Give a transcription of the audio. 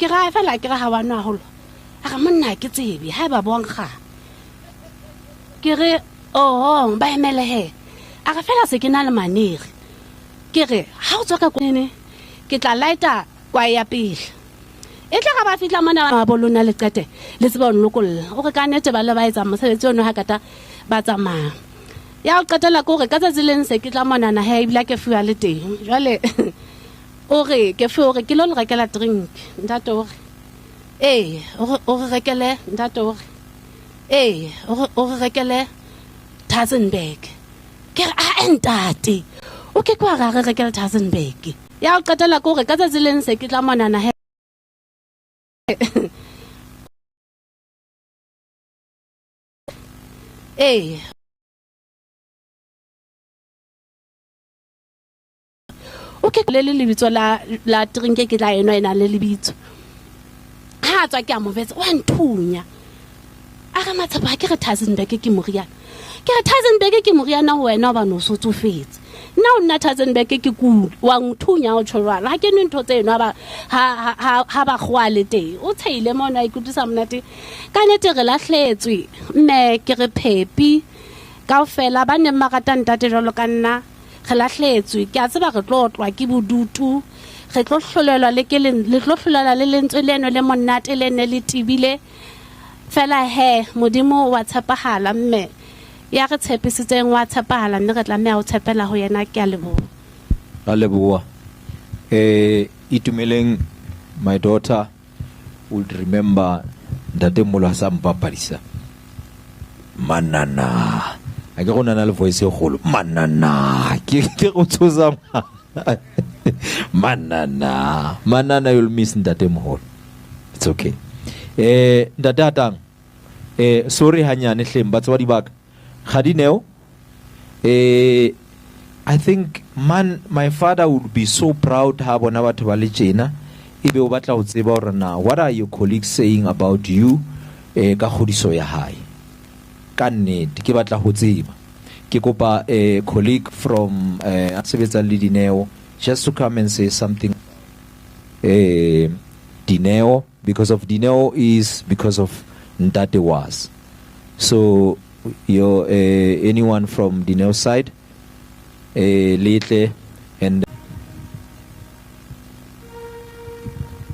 ke ga fela ke ga ha wa nwa holo a ga monna ke tsebe ha ba bonkga ke re oh ba emele he a ga fela se ke na le manege ke re ha o tswa ka kwene ke tla lighta kwa ya pele e tla ga ba fitla mona ba bolona le qete le tseba o nlokolla o re ka nete ba le ba etsa mosebetsi ono ha kata ba tsamaya ya o qetela ko re ka tsatsi le nse ke tla mona na he ibla ke fuwa le teng jwale o re ke fuwa re ke lo le rekela drink ntate o re o re rekele ntate o re o re rekele Tazenberg ke re a ntate o ke kwa ga re rekela Tazenberg ya o qetela ko re ka tsatsi le nse ke tla mona na he o ke le lebitso la drink ke tla enwa ena le lebitso ha tswa ke a mo vetsa wa nthunya a ga matsapa ke re Tazenberg ke moriana ke re Tazenberg ke moriana ho wena ba no so tsofetse na o nna Tazenberg ke ku wa nthunya o tshwarwa ha ke ntho tse no ba ha ba khwale teng o tseile mona ikutisa mnate ka nete re lahletswe mme ke re phepi kaofela ba ne magata ntate jalo ka nna re lahletswe ke a tseba re tlo tlwa ke bodutu re tlo hlolelwa le ke le tlo hlolela le lentswe leno le monate le ne le tibile fela he modimo wa tshepahala mme ya re tshepisitseng wa tshepahala mme re tlameha o tshepela ho yena ke a leboha itumeleng my daughter would remember Ntate Molo sa mpapadisa manana a ke gona na le voice e golo manana ke go tsosa manana you'll miss Ntate Moholo. It's okay. Ntate Atang sorry hanyane hleng batswadi baka Khadineo, I think my father would be so proud ha bona batho ba le tjena ebe o batla ho tseba hore na what are your colleagues saying about you ka khodiso ya hae ka nnete ke batla ho tseba ke kopa colleague from sebetsa le Dineo just to come and say something Dineo because of Dineo is because of Ntate was so your anyone from Dineo side Lately